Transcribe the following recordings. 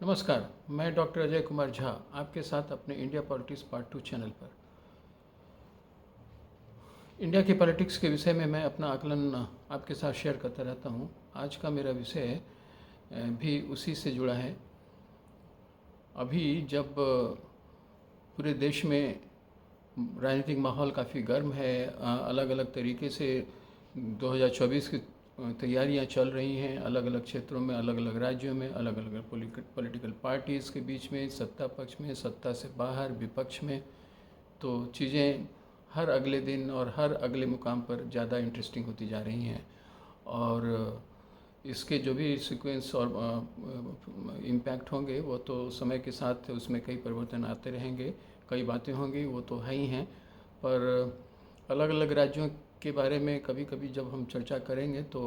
नमस्कार, मैं डॉक्टर अजय कुमार झा आपके साथ अपने इंडिया पॉलिटिक्स पार्ट 2 चैनल पर इंडिया की पॉलिटिक्स के विषय में मैं अपना आकलन आपके साथ शेयर करता रहता हूँ। आज का मेरा विषय भी उसी से जुड़ा है। अभी जब पूरे देश में राजनीतिक माहौल काफ़ी गर्म है, अलग अलग तरीके से 2024 की तैयारियां चल रही हैं, अलग अलग क्षेत्रों में, अलग अलग राज्यों में, अलग अलग पॉलिटिकल पार्टीज़ के बीच में, सत्ता पक्ष में, सत्ता से बाहर, विपक्ष में। तो चीज़ें हर अगले दिन और हर अगले मुकाम पर ज़्यादा इंटरेस्टिंग होती जा रही हैं और इसके जो भी सीक्वेंस और इम्पैक्ट होंगे वो तो समय के साथ उसमें कई परिवर्तन आते रहेंगे, कई बातें होंगी, वो तो है ही हैं। पर अलग अलग राज्यों के बारे में कभी कभी जब हम चर्चा करेंगे तो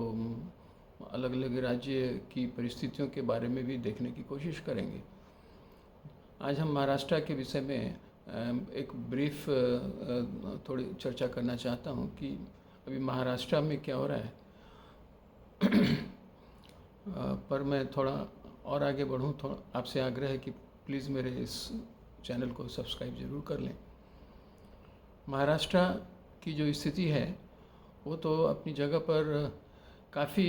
अलग अलग राज्य की परिस्थितियों के बारे में भी देखने की कोशिश करेंगे। आज हम महाराष्ट्र के विषय में एक ब्रीफ थोड़ी चर्चा करना चाहता हूँ कि अभी महाराष्ट्र में क्या हो रहा है। पर मैं थोड़ा और आगे बढ़ूँ, थोड़ा आपसे आग्रह है कि प्लीज़ मेरे इस चैनल को सब्सक्राइब ज़रूर कर लें। महाराष्ट्र की जो स्थिति है वो तो अपनी जगह पर काफ़ी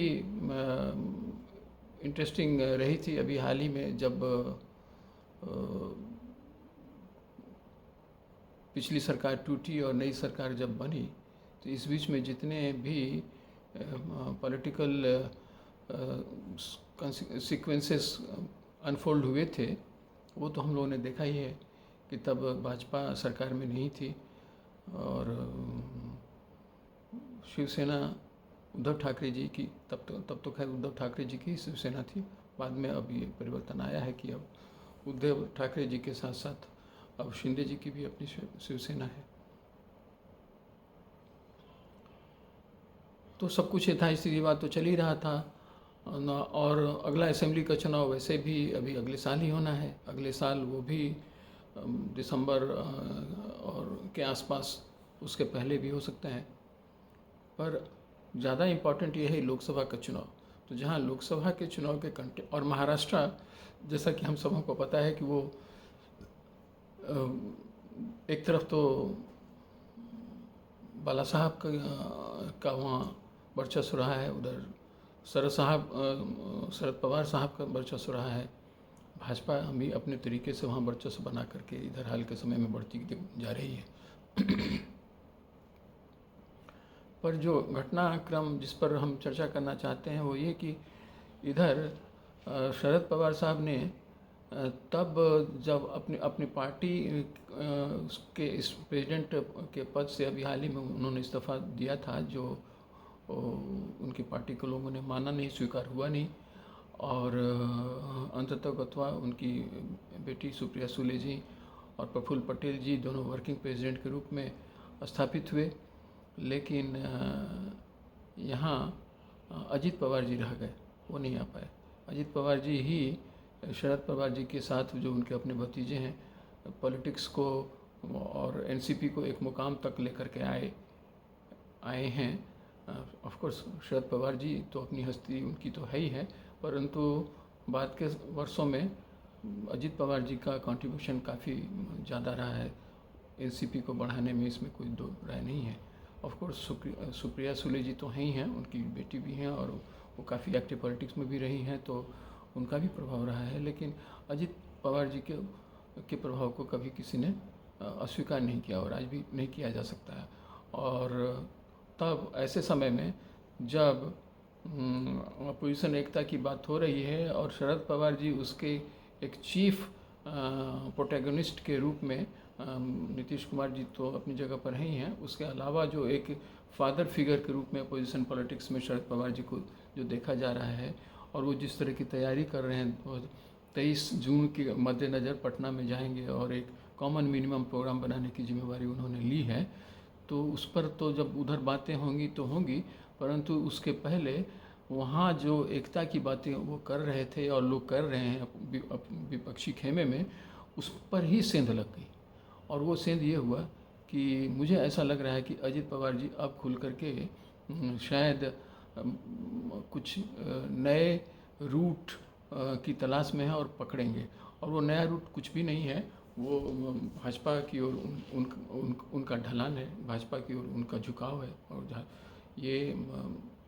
इंटरेस्टिंग रही थी। अभी हाल ही में जब पिछली सरकार टूटी और नई सरकार जब बनी तो इस बीच में जितने भी पॉलिटिकल सीक्वेंसेस अनफोल्ड हुए थे वो तो हम लोगों ने देखा ही है कि तब भाजपा सरकार में नहीं थी और शिवसेना उद्धव ठाकरे जी की, तब तो खैर उद्धव ठाकरे जी की शिवसेना थी। बाद में अब ये परिवर्तन आया है कि अब उद्धव ठाकरे जी के साथ साथ अब शिंदे जी की भी अपनी शिवसेना है। तो सब कुछ यथास्थिति बात तो चल ही रहा था और अगला असेंबली का चुनाव वैसे भी अभी अगले साल ही होना है। अगले साल वो भी दिसंबर और के आसपास, उसके पहले भी हो सकता है। पर ज़्यादा इम्पॉर्टेंट ये है लोकसभा का चुनाव। तो जहाँ लोकसभा के चुनाव के कंटेंट और महाराष्ट्र, जैसा कि हम सबों को पता है कि वो एक तरफ तो बाला साहब का वहाँ वर्चस्व रहा है, उधर शरद पवार साहब का वर्चस्व रहा है। भाजपा भी अपने तरीके से वहाँ वर्चस्व बना करके इधर हाल के समय में बढ़ती जा रही है। पर जो घटनाक्रम जिस पर हम चर्चा करना चाहते हैं वो ये कि इधर शरद पवार साहब ने तब जब अपनी पार्टी के इस प्रेसिडेंट के पद से अभी हाल ही में उन्होंने इस्तीफा दिया था, जो उनकी पार्टी के लोगों ने माना नहीं, स्वीकार हुआ नहीं और अंततः उनकी बेटी सुप्रिया सुले जी और प्रफुल्ल पटेल जी दोनों वर्किंग प्रेसिडेंट के रूप में स्थापित हुए। लेकिन यहाँ अजित पवार जी रह गए, वो नहीं आ पाए। अजित पवार जी ही शरद पवार जी के साथ, जो उनके अपने भतीजे हैं, पॉलिटिक्स को और एनसीपी को एक मुकाम तक लेकर के आए हैं। ऑफ कोर्स शरद पवार जी तो अपनी हस्ती उनकी तो है ही है, परंतु बाद के वर्षों में अजित पवार जी का कंट्रीब्यूशन काफ़ी ज़्यादा रहा है एनसीपी को बढ़ाने में, इसमें कोई दो राय नहीं है। ऑफ कोर्स सुप्रिया सुले जी तो हैं ही हैं, उनकी बेटी भी हैं और वो काफ़ी एक्टिव पॉलिटिक्स में भी रही हैं, तो उनका भी प्रभाव रहा है। लेकिन अजित पवार जी के प्रभाव को कभी किसी ने अस्वीकार नहीं किया और आज भी नहीं किया जा सकता है। और तब ऐसे समय में जब अपोजिशन एकता की बात हो रही है और शरद पवार जी उसके एक चीफ प्रोटैगनिस्ट के रूप में, नीतीश कुमार जी तो अपनी जगह पर ही हैं, उसके अलावा जो एक फादर फिगर के रूप में अपोजिशन पॉलिटिक्स में शरद पवार जी को जो देखा जा रहा है और वो जिस तरह की तैयारी कर रहे हैं, 23 जून के मद्देनज़र पटना में जाएंगे और एक कॉमन मिनिमम प्रोग्राम बनाने की जिम्मेवारी उन्होंने ली है। तो उस पर तो जब उधर बातें होंगी तो होंगी, परंतु उसके पहले वहाँ जो एकता की बातें वो कर रहे थे और लोग कर रहे हैं विपक्षी खेमे में, उस पर ही सेंध लग गई। और वो सेंध ये हुआ कि मुझे ऐसा लग रहा है कि अजित पवार जी अब खुल करके शायद कुछ नए रूट की तलाश में है और पकड़ेंगे। और वो नया रूट कुछ भी नहीं है, वो भाजपा की ओर उनका ढलान है, भाजपा की ओर उनका झुकाव है। और ये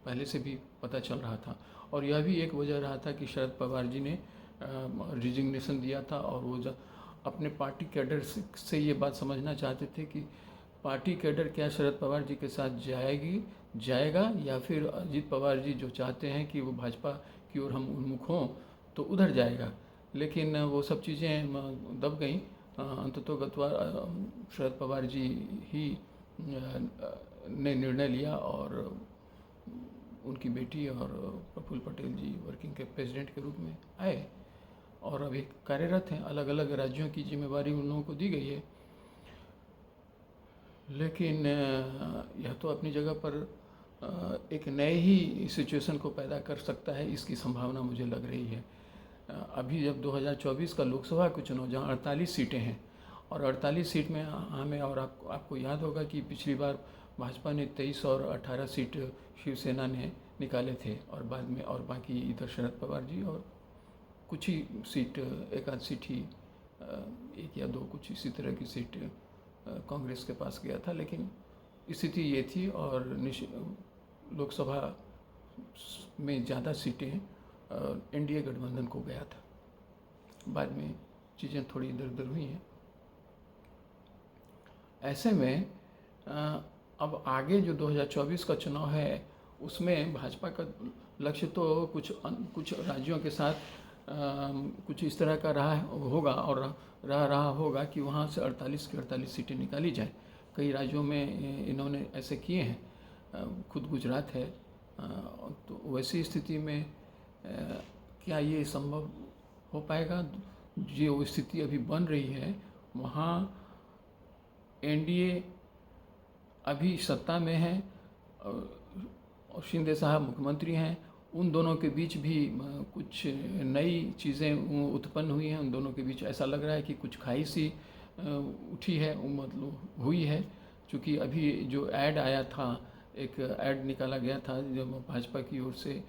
पहले से भी पता चल रहा था। और यह भी एक वजह रहा था कि शरद पवार जी ने रिजिग्नेशन दिया था, और वो अपने पार्टी कैडर से ये बात समझना चाहते थे कि पार्टी कैडर क्या शरद पवार जी के साथ जाएगा, या फिर अजीत पवार जी जो चाहते हैं कि वो भाजपा की ओर हम उन्मुख हों तो उधर जाएगा। लेकिन वो सब चीज़ें दब गईं। अंततोगत्वा शरद पवार जी ही ने निर्णय लिया, और उनकी बेटी और प्रफुल्ल पटेल जी वर्किंग के प्रेसिडेंट के रूप में आए और अभी कार्यरत हैं। अलग अलग राज्यों की जिम्मेवारी उन लोगों को दी गई है। लेकिन यह तो अपनी जगह पर एक नए ही सिचुएशन को पैदा कर सकता है, इसकी संभावना मुझे लग रही है। अभी जब 2024 का लोकसभा का चुनाव, जहाँ 48 सीटें हैं, और 48 सीट में हमें, और आपको याद होगा कि पिछली बार भाजपा ने 23 और 18 सीट शिवसेना ने निकाले थे, और बाद में और बाकी इधर शरद पवार जी, और कुछ ही सीट, एक आध सीट ही, एक या दो कुछ इसी तरह की सीट कांग्रेस के पास गया था। लेकिन स्थिति ये थी, और लोकसभा में ज़्यादा सीटें एनडीए गठबंधन को गया था। बाद में चीज़ें थोड़ी इधर उधर हुई हैं। ऐसे में अब आगे जो 2024 का चुनाव है, उसमें भाजपा का लक्ष्य तो कुछ राज्यों के साथ कुछ इस तरह का रहा होगा, और रहा होगा कि वहाँ से 48 की 48 सीटें निकाली जाए। कई राज्यों में इन्होंने ऐसे किए हैं, खुद गुजरात है। तो वैसी स्थिति में क्या ये संभव हो पाएगा? जो स्थिति अभी बन रही है, वहाँ एनडीए अभी सत्ता में है और शिंदे साहब मुख्यमंत्री हैं। उन दोनों के बीच भी कुछ नई चीज़ें उत्पन्न हुई हैं। उन दोनों के बीच ऐसा लग रहा है कि कुछ खाई सी उठी है, मतलब हुई है। क्योंकि अभी जो ऐड आया था, एक ऐड निकाला गया था जब भाजपा की ओर से,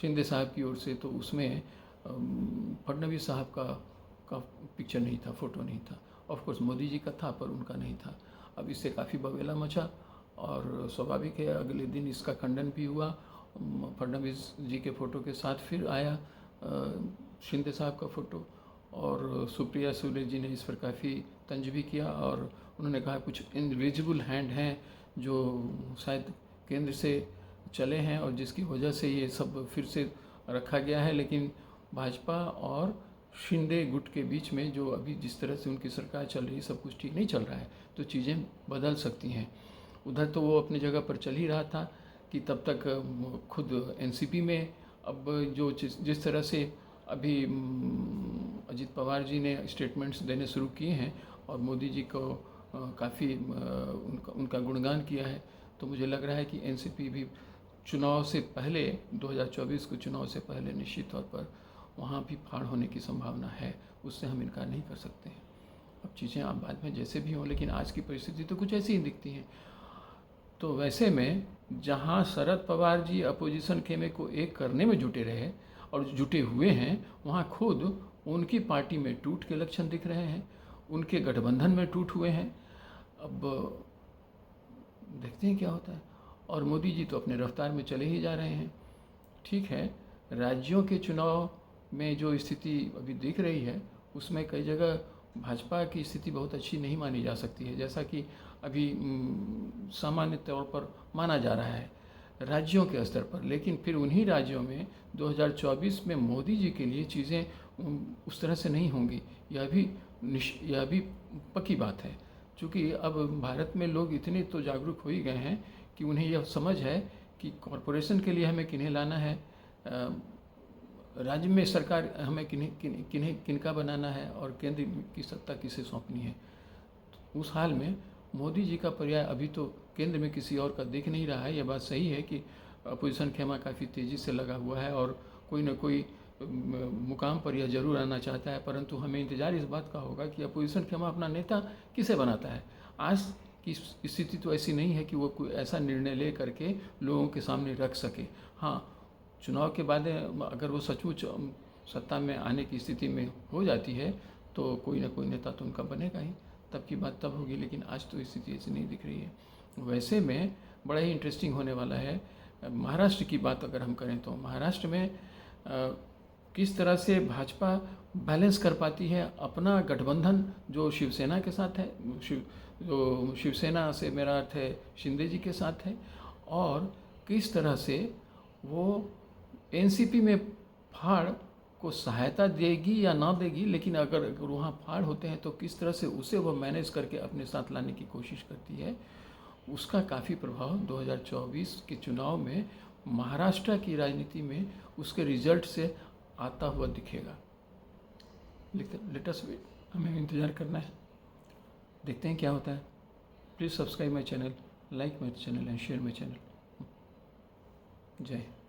शिंदे साहब की ओर से, तो उसमें फडणवीस साहब का पिक्चर नहीं था, फ़ोटो नहीं था। ऑफ कोर्स मोदी जी का था, पर उनका नहीं था। अब इससे काफ़ी बवेला मचा, और स्वाभाविक है अगले दिन इसका खंडन भी हुआ। फडणवीस जी के फ़ोटो के साथ फिर आया शिंदे साहब का फ़ोटो, और सुप्रिया सुले जी ने इस पर काफ़ी तंज भी किया, और उन्होंने कहा कुछ इनविजिबल हैंड हैं जो शायद केंद्र से चले हैं, और जिसकी वजह से ये सब फिर से रखा गया है। लेकिन भाजपा और शिंदे गुट के बीच में जो अभी जिस तरह से उनकी सरकार चल रही है, सब कुछ ठीक नहीं चल रहा है, तो चीज़ें बदल सकती हैं। उधर तो वो अपनी जगह पर चल ही रहा था कि तब तक खुद एनसीपी में अब जो जिस तरह से अभी अजीत पवार जी ने स्टेटमेंट्स देने शुरू किए हैं, और मोदी जी को काफ़ी उनका गुणगान किया है, तो मुझे लग रहा है कि एनसीपी भी चुनाव से पहले, 2024 के चुनाव से पहले निश्चित तौर पर वहाँ भी फाड़ होने की संभावना है। उससे हम इनकार नहीं कर सकते हैं। अब चीज़ें आप बाद में जैसे भी हों, लेकिन आज की परिस्थिति तो कुछ ऐसी ही दिखती हैं। तो वैसे में जहाँ शरद पवार जी अपोजिशन खेमे को एक करने में जुटे रहे और जुटे हुए हैं, वहाँ खुद उनकी पार्टी में टूट के लक्षण दिख रहे हैं, उनके गठबंधन में टूट हुए हैं। अब देखते हैं क्या होता है। और मोदी जी तो अपने रफ्तार में चले ही जा रहे हैं। ठीक है, राज्यों के चुनाव में जो स्थिति अभी दिख रही है, उसमें कई जगह भाजपा की स्थिति बहुत अच्छी नहीं मानी जा सकती है, जैसा कि अभी सामान्य तौर पर माना जा रहा है राज्यों के स्तर पर। लेकिन फिर उन्हीं राज्यों में 2024 में मोदी जी के लिए चीज़ें उस तरह से नहीं होंगी, यह भी पक्की बात है। क्योंकि अब भारत में लोग इतने तो जागरूक हो ही गए हैं कि उन्हें यह समझ है कि कॉरपोरेशन के लिए हमें किन्हें लाना है, राज्य में सरकार हमें किनका बनाना है, और केंद्र की सत्ता किसे सौंपनी है। तो उस हाल में मोदी जी का पर्याय अभी तो केंद्र में किसी और का दिख नहीं रहा है। यह बात सही है कि अपोजिशन खेमा काफ़ी तेज़ी से लगा हुआ है, और कोई न कोई मुकाम पर यह जरूर आना चाहता है, परंतु हमें इंतज़ार इस बात का होगा कि अपोजिशन खेमा अपना नेता किसे बनाता है। आज की स्थिति तो ऐसी नहीं है कि वो कोई ऐसा निर्णय ले करके लोगों के सामने रख सके। हाँ, चुनाव के बाद अगर वो सचमुच सत्ता में आने की स्थिति में हो जाती है तो कोई ना कोई नेता तो उनका बनेगा ही, तब की बात तब होगी। लेकिन आज तो स्थिति ऐसी नहीं दिख रही है। वैसे में बड़ा ही इंटरेस्टिंग होने वाला है। महाराष्ट्र की बात अगर हम करें तो महाराष्ट्र में किस तरह से भाजपा बैलेंस कर पाती है अपना गठबंधन जो शिवसेना के साथ है, जो शिवसेना से मेरा अर्थ है शिंदे जी के साथ है, और किस तरह से वो एनसीपी में फाड़ को सहायता देगी या ना देगी, लेकिन अगर वहाँ फाड़ होते हैं तो किस तरह से उसे वो मैनेज करके अपने साथ लाने की कोशिश करती है। उसका काफ़ी प्रभाव 2024 के चुनाव में महाराष्ट्र की राजनीति में उसके रिजल्ट से आता हुआ दिखेगा। लेट अस वेट, हमें इंतज़ार करना है, देखते हैं क्या होता है। Please subscribe my channel, like my channel and share my channel. जय हिंद।